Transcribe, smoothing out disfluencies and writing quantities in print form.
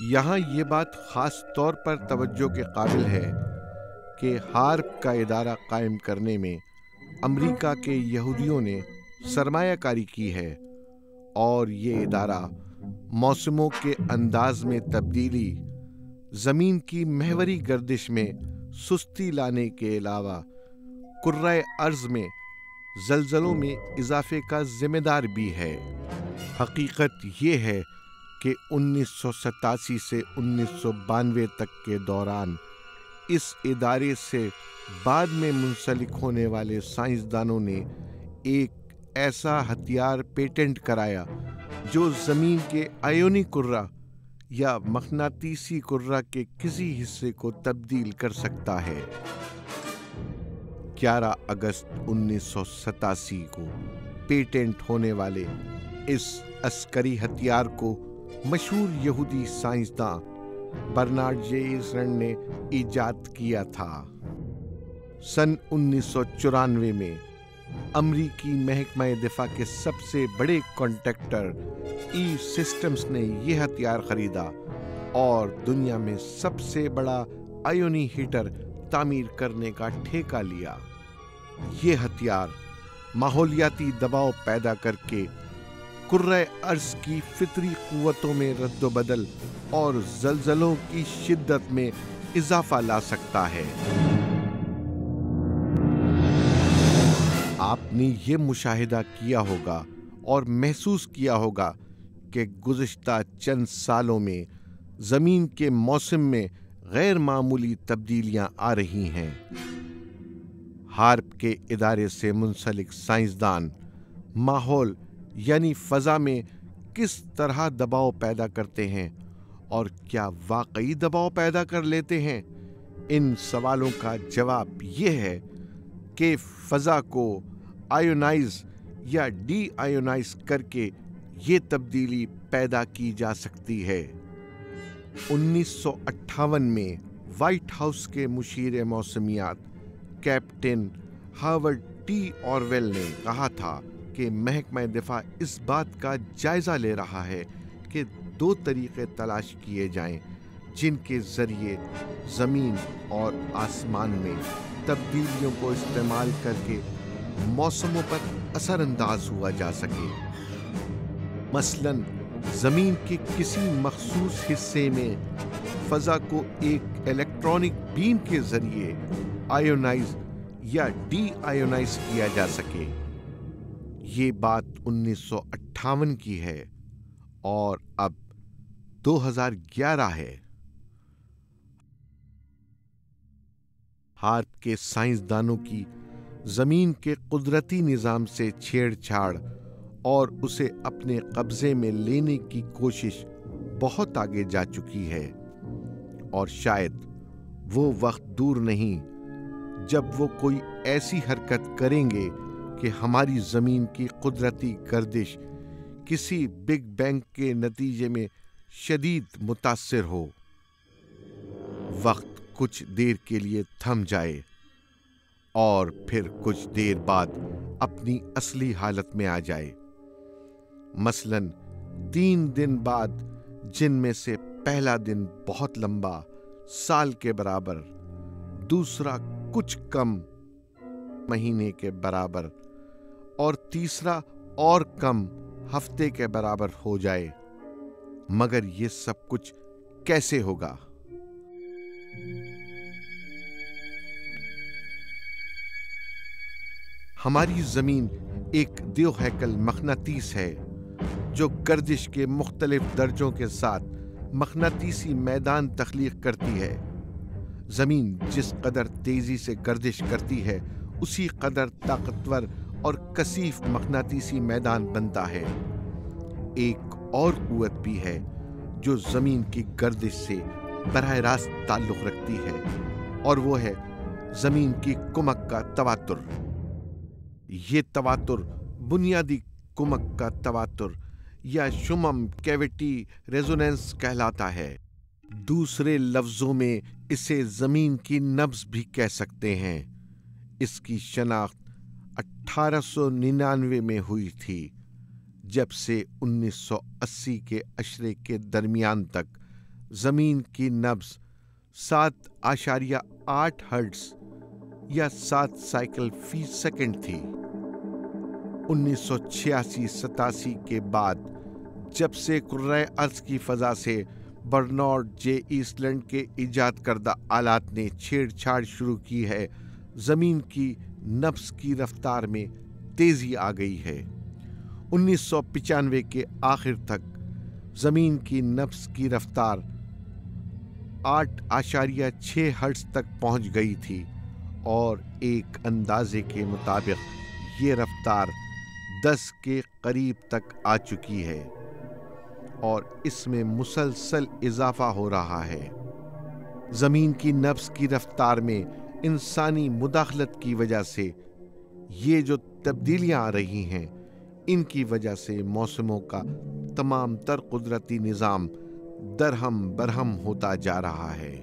यहाँ ये बात ख़ास तौर पर तवज्जो के काबिल है कि हार्प का इदारा कायम करने में अमरीका के यहूदियों ने सरमायाकारी की है और ये इदारा मौसमों के अंदाज में तब्दीली, ज़मीन की महवरी गर्दिश में सुस्ती लाने के अलावा कुर्राए अर्ज़ में ज़लज़लों में इजाफे का ज़िम्मेदार भी है। हकीकत ये है कि 1987 से 1992 तक के दौरान इस इदारे से बाद में मुंसलिक होने वाले साइंसदानों ने एक ऐसा हथियार पेटेंट कराया जो ज़मीन के आयोनी कुर्रा या मकनातीसी कुर्रा के किसी हिस्से को तब्दील कर सकता है। 11 अगस्त 1987 को पेटेंट होने वाले इस अस्करी हथियार को मशहूर यहूदी साइंसदान बर्नार्ड जे ईसरन ने इजाद किया था। सन 1994 में अमरीकी महकमा दिफा के सबसे बड़े कॉन्ट्रैक्टर ई सिस्टम्स ने यह हथियार खरीदा और दुनिया में सबसे बड़ा आयोनी हीटर तामीर करने का ठेका लिया। ये हथियार माहौलियाती दबाव पैदा करके कुर्रे अर्ज़ की फितरी कुव्वतों में रद्दोबदल और ज़लज़लों की शिद्दत में इजाफा ला सकता है। आपने ये मुशाहिदा किया होगा और महसूस किया होगा कि गुज़िश्ता चंद सालों में ज़मीन के मौसम में गैर मामूली तब्दीलियां आ रही हैं। हार्प के इदारे से मुंसलिक साइंसदान माहौल यानी फ़ज़ा में किस तरह दबाव पैदा करते हैं और क्या वाकई दबाव पैदा कर लेते हैं? इन सवालों का जवाब ये है कि फ़ज़ा को आयोनाइज या डी आयोनाइज करके ये तब्दीली पैदा की जा सकती है। 1958 में वाइट हाउस के मुशीर मौसमियात कैप्टन हार्वर्ड टी ऑरवेल ने कहा था कि महकमा दिफा इस बात का जायज़ा ले रहा है कि 2 तरीक़े तलाश किए जाएं जिनके ज़रिए ज़मीन और आसमान में तब्दीलियों को इस्तेमाल करके मौसमों पर असरअंदाज हुआ जा सके। मसलन ज़मीन के किसी मखसूस हिस्से में फ़ज़ा को एक इलेक्ट्रॉनिक बीम के ज़रिए आयोनाइज या डी आयोनाइज किया जा सके। ये बात 1958 की है और अब 2011 है। हार्प के साइंसदानों की ज़मीन के कुदरती निज़ाम से छेड़छाड़ और उसे अपने कब्ज़े में लेने की कोशिश बहुत आगे जा चुकी है और शायद वो वक्त दूर नहीं जब वो कोई ऐसी हरकत करेंगे कि हमारी ज़मीन की कुदरती गर्दिश किसी बिग बैंग के नतीजे में शदीद मुतासिर हो। वक्त कुछ देर के लिए थम जाए और फिर कुछ देर बाद अपनी असली हालत में आ जाए। मसलन 3 दिन बाद, जिनमें से पहला दिन बहुत लंबा, साल के बराबर, दूसरा कुछ कम, महीने के बराबर और तीसरा और कम, हफ्ते के बराबर हो जाए। मगर ये सब कुछ कैसे होगा? हमारी ज़मीन एक द्योहैकल मकनातीस है जो गर्दिश के मुख्तलिफ दर्जों के साथ मकनातीसी मैदान तख्लीक करती है। ज़मीन जिस कदर तेज़ी से गर्दिश करती है उसी कदर ताकतवर और कसीफ मकनातीसी मैदान बनता है। एक और क़ुव्वत भी है जो ज़मीन की गर्दिश से बराह रास्त ताल्लुक़ रखती है और वो है ज़मीन की कुमक का तवातुर। ये तवातुर बुनियादी कुमक का तवातुर या शुमम कैविटी रेजोनेंस कहलाता है। दूसरे लफ्ज़ों में इसे ज़मीन की नब्ज़ भी कह सकते हैं। इसकी शनाख्त 1899 में हुई थी, जब से 1980 के अशरे के दरमियान तक ज़मीन की नब्ज़ 7.8 हर्ट्ज़ या 7 साइकिल फी सेकंड थी। 1986-87 के बाद जब से कुर्राए अर्ज़ की फ़ज़ा से बर्नार्ड जे ईस्टलैंड के इजाद करदा आलात ने छेड़छाड़ शुरू की है, ज़मीन की नब्ज़ की रफ्तार में तेज़ी आ गई है। 1995 के आखिर तक ज़मीन की नब्ज़ की रफ्तार 8.6 हर्ट्ज़ तक पहुंच गई थी और एक अंदाजे के मुताबिक ये रफ्तार 10 के करीब तक आ चुकी है और इसमें मुसलसल इजाफा हो रहा है। ज़मीन की नब्ज़ की रफ्तार में इंसानी मुदाखलत की वजह से ये जो तब्दीलियां आ रही हैं, इनकी वजह से मौसमों का तमाम तर कुदरती निज़ाम दरहम बरहम होता जा रहा है।